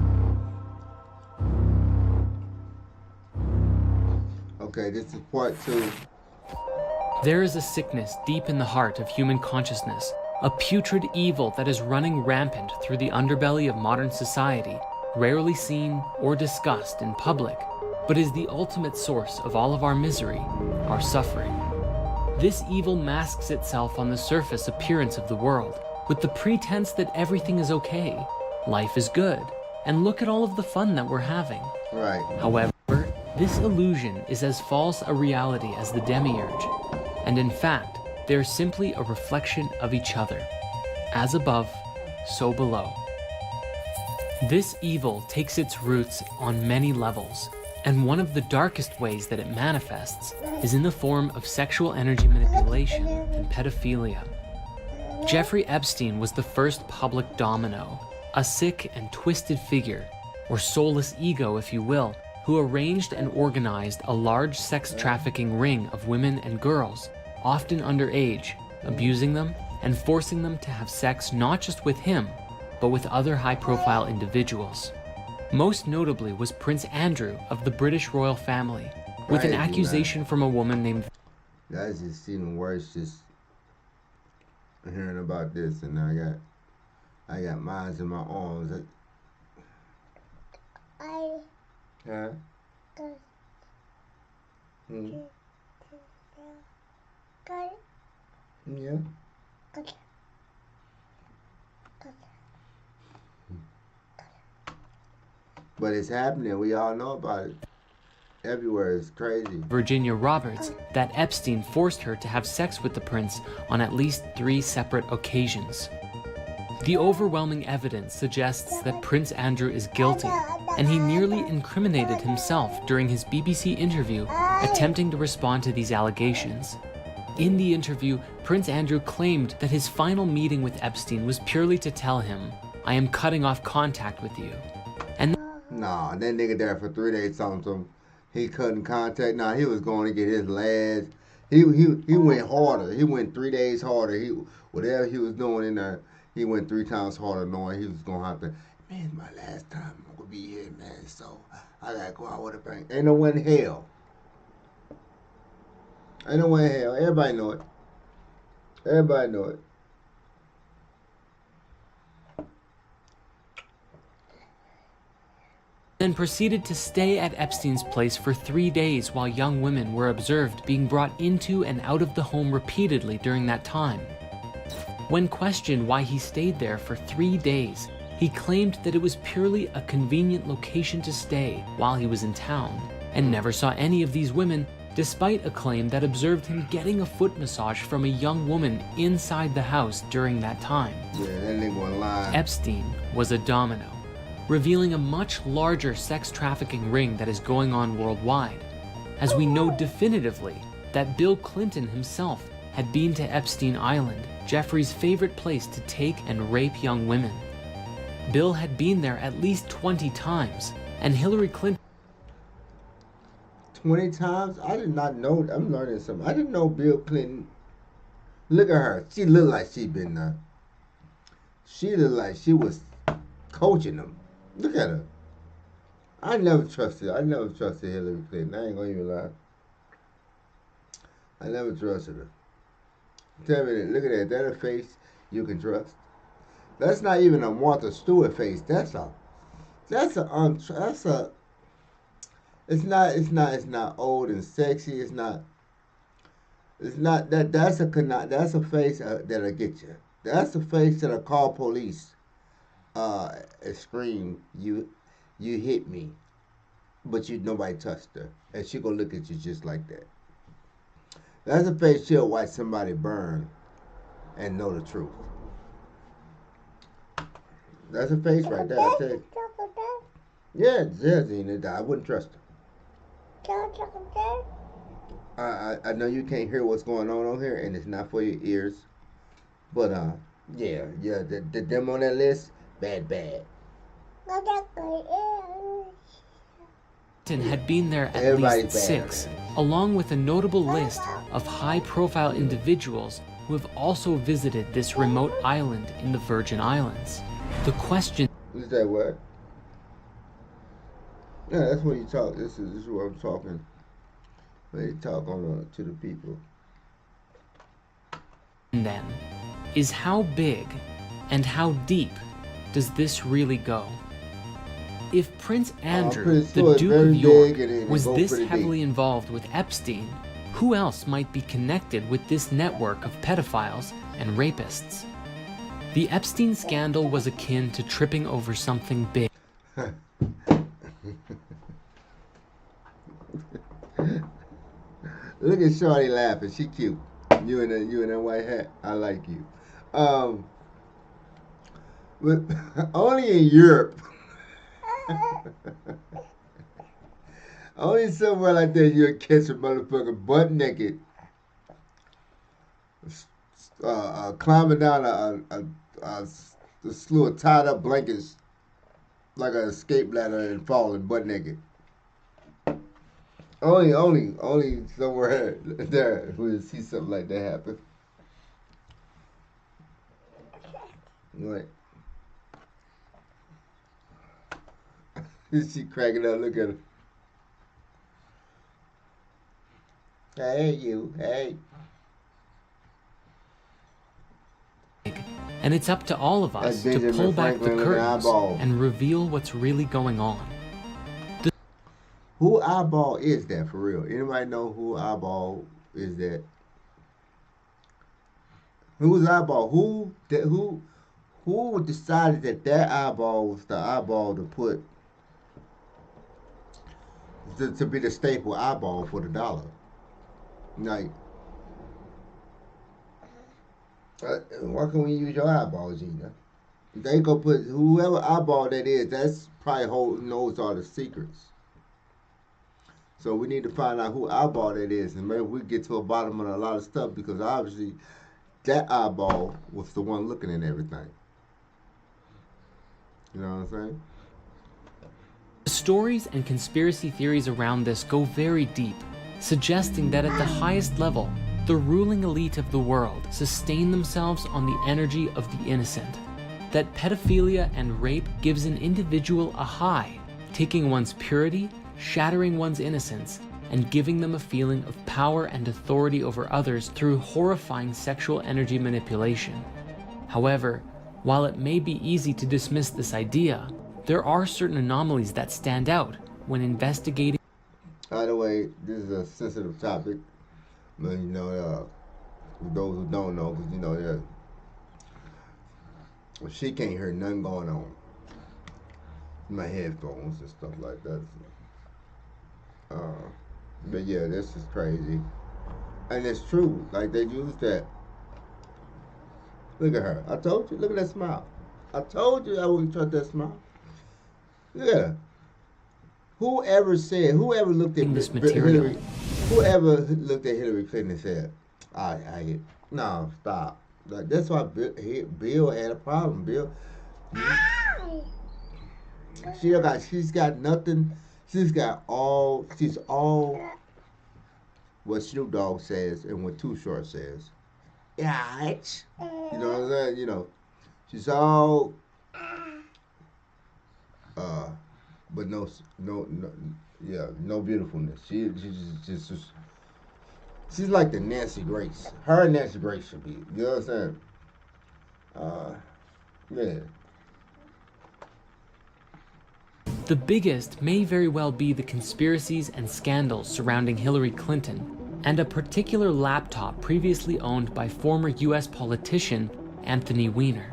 Okay, this is part 2. There is a sickness deep in the heart of human consciousness, a putrid evil that is running rampant through the underbelly of modern society, rarely seen or discussed in public, but is the ultimate source of all of our misery, our suffering. This evil masks itself on the surface appearance of the world, with the pretense that everything is okay, life is good, and look at all of the fun that we're having. Right. However, this illusion is as false a reality as the demiurge, and in fact, they are simply a reflection of each other. As above, so below. This evil takes its roots on many levels, and one of the darkest ways that it manifests is in the form of sexual energy manipulation and pedophilia. Jeffrey Epstein was the first public domino, a sick and twisted figure, or soulless ego if you will, who arranged and organized a large sex trafficking ring of women and girls, often underage, abusing them and forcing them to have sex not just with him, but with other high-profile individuals. Most notably was Prince Andrew of the British royal family, with an accusation from a woman named... That's just even worse, just hearing about this, and I got mines in my arms. Huh? Yeah. But it's happening. We all know about it. Everywhere. It's crazy. Virginia Roberts, that Epstein forced her to have sex with the prince on at least 3 separate occasions. The overwhelming evidence suggests that Prince Andrew is guilty, and he nearly incriminated himself during his BBC interview, attempting to respond to these allegations. In the interview, Prince Andrew claimed that his final meeting with Epstein was purely to tell him, "I am cutting off contact with you." And nah, that nigga there for 3 days something. He couldn't contact. Nah, he was going to get his last. He went harder. He went 3 days harder. Whatever he was doing in there, he went 3 times harder, knowing he was gonna have to. Man, it's my last time I'm gonna be here, man. So I gotta go out with a bang. Ain't no one in hell. Ain't no one in hell. Everybody know it. Everybody know it. Then proceeded to stay at Epstein's place for 3 days while young women were observed being brought into and out of the home repeatedly during that time. When questioned why he stayed there for 3 days, he claimed that it was purely a convenient location to stay while he was in town, and never saw any of these women, despite a claim that observed him getting a foot massage from a young woman inside the house during that time. Yeah, that nigga was lying. Epstein was a domino, revealing a much larger sex trafficking ring that is going on worldwide, as we know definitively that Bill Clinton himself had been to Epstein Island, Jeffrey's favorite place to take and rape young women. Bill had been there at least 20 times, and Hillary Clinton 20 times? I did not know. I'm learning something. I didn't know Bill Clinton. Look at her. She looked like she been there. She looked like she was coaching them. Look at her. I never trusted Hillary Clinton. I ain't gonna even lie. I never trusted her. Tell me that. Look at that. That a face you can trust. That's not even a Martha Stewart face. It's not old and sexy. That's a face that'll get you. That's a face that'll call police and scream, you hit me, but nobody touched her, and she gonna look at you just like that. That's a face she'll watch somebody burn and know the truth. That's a face right there. I tell you. Yeah, Zena, I wouldn't trust her. I know you can't hear what's going on here, and it's not for your ears. But yeah, them on that list, bad. had been there at least 6, along with a notable list of high-profile individuals who have also visited this remote island in the Virgin Islands. The question is that what? Yeah, that's what you talk. This is what I'm talking. When you talk on to the people. Then, is how big and how deep does this really go? If Prince Andrew, the Duke of York, was this heavily involved with Epstein, who else might be connected with this network of pedophiles and rapists? The Epstein scandal was akin to tripping over something big. Look at Shorty laughing. She cute. You in that white hat. I like you. But only in Europe. Only somewhere like that you'll catch a motherfucker butt naked, climbing down a slew of tied up blankets like an escape ladder and falling butt naked. Only somewhere there we'll see something like that happen. Right. She cracking up. Look at her. Hey, you. Hey. And it's up to all of us to pull back the curtains and reveal what's really going on. Who eyeball is that for real? Anybody know who eyeball is that? Whose eyeball? Who decided that eyeball was the eyeball to put to be the staple eyeball for the dollar? Like, why can't we use your eyeball, Gina? They go put whoever eyeball that is. That's probably knows all the secrets. So we need to find out who eyeball that is, and maybe we get to the bottom of a lot of stuff, because obviously that eyeball was the one looking at everything. You know what I'm saying? The stories and conspiracy theories around this go very deep, suggesting that at the highest level, the ruling elite of the world sustain themselves on the energy of the innocent. That pedophilia and rape gives an individual a high, taking one's purity, shattering one's innocence, and giving them a feeling of power and authority over others through horrifying sexual energy manipulation. However, while it may be easy to dismiss this idea, there are certain anomalies that stand out when investigating. By the way, this is a sensitive topic, but you know, for those who don't know, because you know, she can't hear nothing going on. My headphones and stuff like that. But yeah, this is crazy, and it's true. Like they use that. Look at her. I told you. Look at that smile. I told you I wouldn't trust that smile. Look at her. Whoever looked at this material. Whoever looked at Hillary Clinton and said, no, stop. Like, that's why Bill had a problem. Bill, she's got nothing. She's all what Snoop Dogg says and what Too Short says. Yeah, you know what I'm saying? You know, she's all, but no beautifulness. She's like the Nancy Grace. Her and Nancy Grace should be. You know what I'm saying? Yeah. The biggest may very well be the conspiracies and scandals surrounding Hillary Clinton and a particular laptop previously owned by former US politician Anthony Weiner.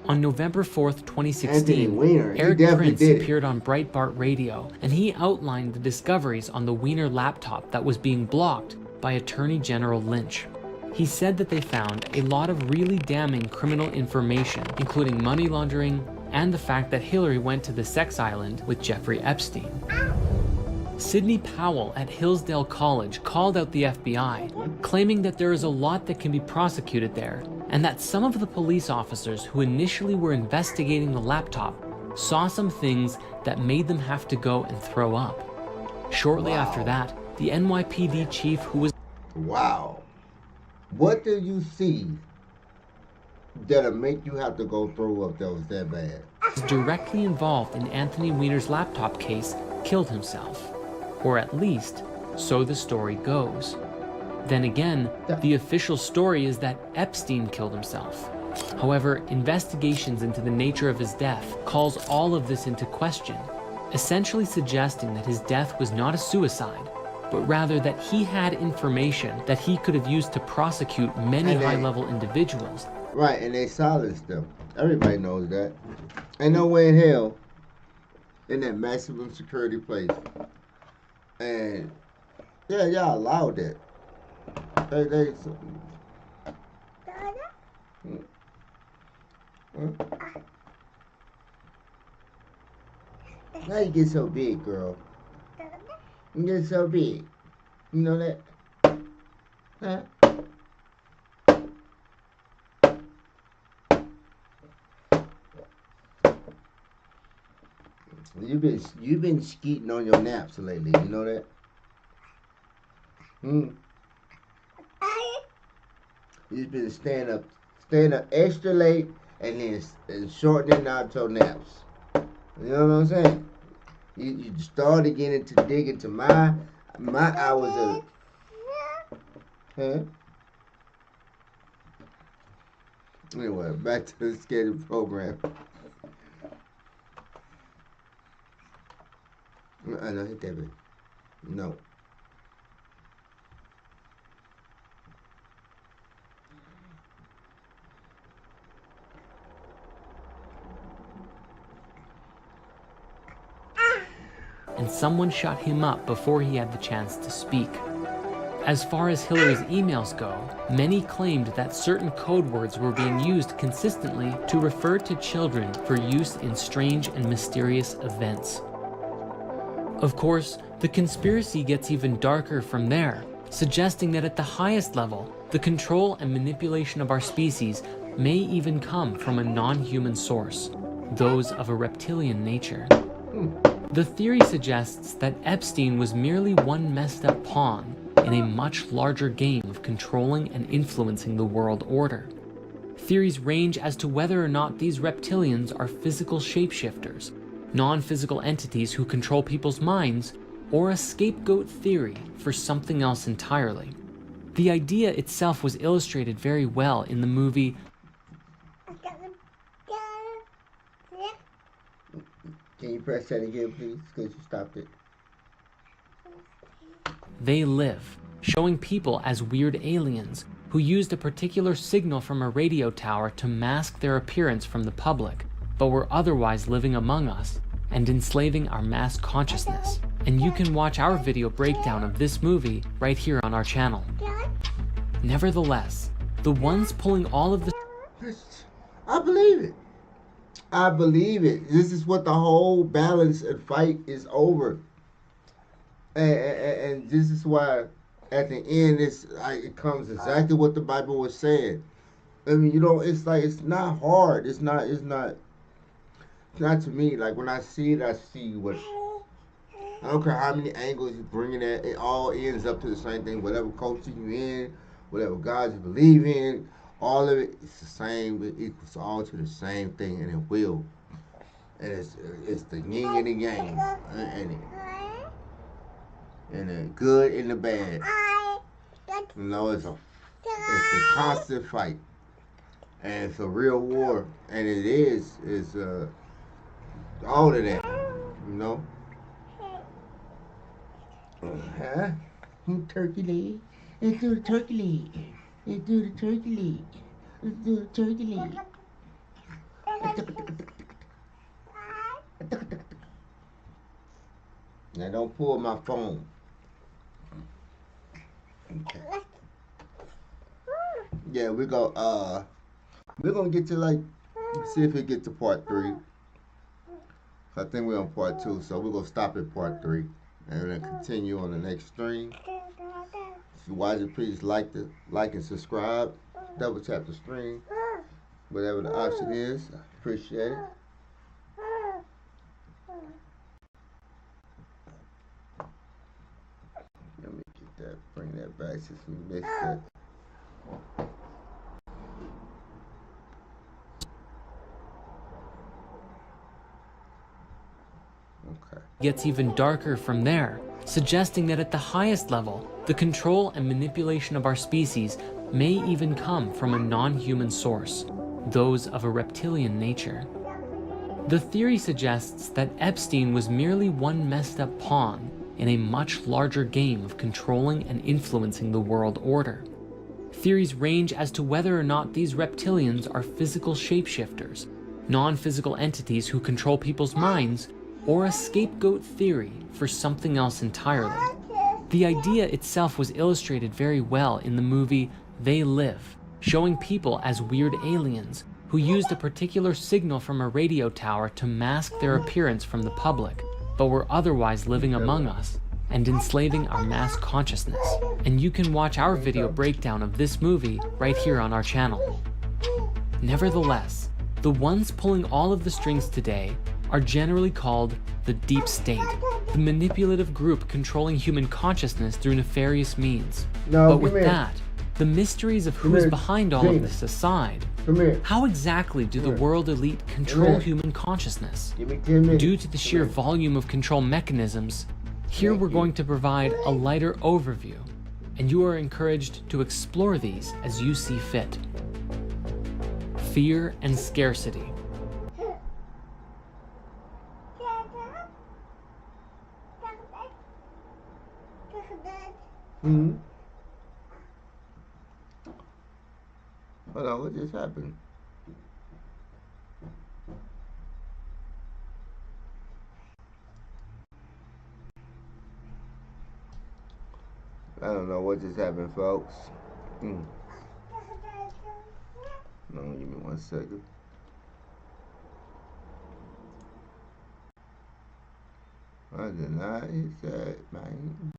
On November 4th, 2016, Eric Prince appeared on Breitbart Radio, and he outlined the discoveries on the Weiner laptop that was being blocked by Attorney General Lynch. He said that they found a lot of really damning criminal information, including money laundering and the fact that Hillary went to the sex island with Jeffrey Epstein. Sidney Powell at Hillsdale College called out the FBI, claiming that there is a lot that can be prosecuted there, and that some of the police officers who initially were investigating the laptop saw some things that made them have to go and throw up. Shortly after that, the NYPD chief who was What do you see that'll make you have to go throw up that was that bad? directly involved in Anthony Weiner's laptop case killed himself. Or at least, so the story goes. Then again, the official story is that Epstein killed himself. However, investigations into the nature of his death calls all of this into question, essentially suggesting that his death was not a suicide, but rather that he had information that he could have used to prosecute many high-level individuals. Right, and they silenced them. Everybody knows that. Ain't no way in hell in that maximum security place. And yeah, y'all allowed that. How you get so big, girl? You get so big. You know that? Huh? You've been skeeting on your naps lately. You know that? You've been staying up extra late and then shortening out your naps. You know what I'm saying? You started getting to dig into my hours of. Huh? Anyway, back to the scheduled program. I don't hit that bit. No. And someone shut him up before he had the chance to speak. As far as Hillary's emails go, many claimed that certain code words were being used consistently to refer to children for use in strange and mysterious events. Of course, the conspiracy gets even darker from there, suggesting that at the highest level, the control and manipulation of our species may even come from a non-human source, those of a reptilian nature. The theory suggests that Epstein was merely one messed up pawn in a much larger game of controlling and influencing the world order. Theories range as to whether or not these reptilians are physical shapeshifters, non-physical entities who control people's minds, or a scapegoat theory for something else entirely. The idea itself was illustrated very well in the movie Can you press that again, please? Because you stopped it. They Live, showing people as weird aliens who used a particular signal from a radio tower to mask their appearance from the public, but were otherwise living among us and enslaving our mass consciousness. And you can watch our video breakdown of this movie right here on our channel. Nevertheless, the ones pulling all of the... I believe it. I believe it. This is what the whole balance and fight is over. And this is why at the end it comes exactly what the Bible was saying. I mean, it's like it's not hard. It's not to me. Like when I see it, I see what I don't care how many angles you bring it at, it all ends up to the same thing. Whatever culture you in, whatever God you believe in, all of it, it's the same. It equals all to the same thing, and it will. And it's the yin and the yang, and the good and the bad. It's a constant fight, and it's a real war, and it is all of that, you know. Huh? Turkey leg. Let's do the turkey leg. Let's do the turkey leg. Let's do the turkey leg. Now don't pull my phone. Okay. Yeah, we're gonna get to see if we get to part 3. I think we're on part 2, so we're gonna stop at part 3 and then continue on the next stream. If you watch it, please like and subscribe. Double tap the stream, whatever the option is. I appreciate it. Let me get that, bring that back since we missed that. Okay. Gets even darker from there, suggesting that at the highest level, the control and manipulation of our species may even come from a non-human source, those of a reptilian nature. The theory suggests that Epstein was merely one messed up pawn in a much larger game of controlling and influencing the world order. Theories range as to whether or not these reptilians are physical shapeshifters, non-physical entities who control people's minds, or a scapegoat theory for something else entirely. The idea itself was illustrated very well in the movie They Live, showing people as weird aliens who used a particular signal from a radio tower to mask their appearance from the public, but were otherwise living among us and enslaving our mass consciousness. And you can watch our video breakdown of this movie right here on our channel. Nevertheless, the ones pulling all of the strings today are generally called the deep state, the manipulative group controlling human consciousness through nefarious means. But with that, the mysteries of who is behind all of this aside, how exactly do the world elite control human consciousness? Due to the sheer volume of control mechanisms, here we're going to provide a lighter overview, and you are encouraged to explore these as you see fit. Fear and scarcity. Hold on, what just happened? I don't know what just happened, folks. No, give me 1 second. I did not hit that, man.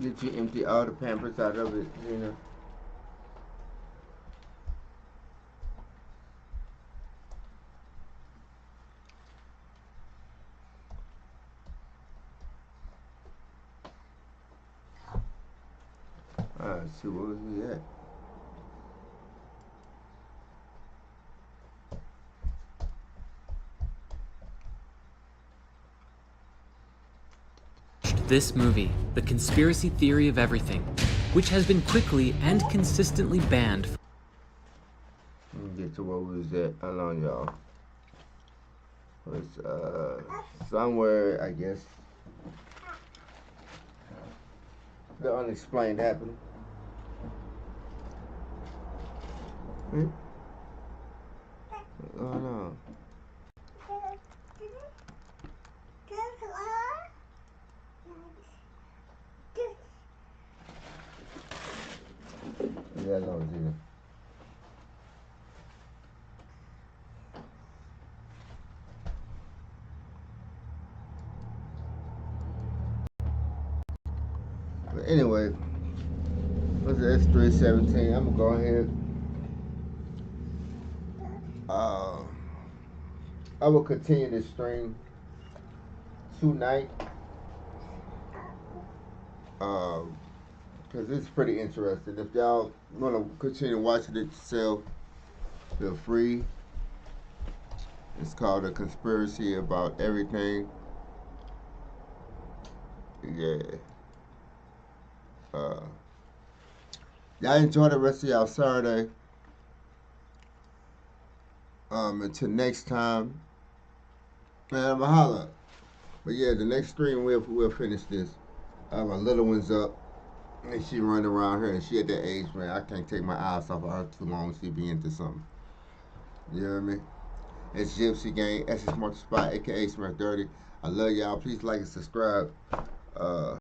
Get you empty all the pampers out of it, you know. Alright, see where was we at? This movie, The Conspiracy Theory of Everything, which has been quickly and consistently banned. Let me get to where we was at. How long, y'all? It's somewhere, I guess. The unexplained happened. Oh no. Yeah, no, Gina. But anyway, what's the S317? I'm gonna go ahead. I will continue this stream tonight. Because it's pretty interesting. If y'all want to continue watching it yourself, feel free. It's called A Conspiracy About Everything. Yeah. Y'all enjoy the rest of y'all Saturday. Until next time. Man, mahalo. But yeah, the next stream we'll finish this. My little one's up. And she running around here, and she at that age, man. I can't take my eyes off of her too long. She be into something. You know what I mean? It's Gypsy Gang, SS Multi Spot, aka Smack Dirty. I love y'all. Please like and subscribe.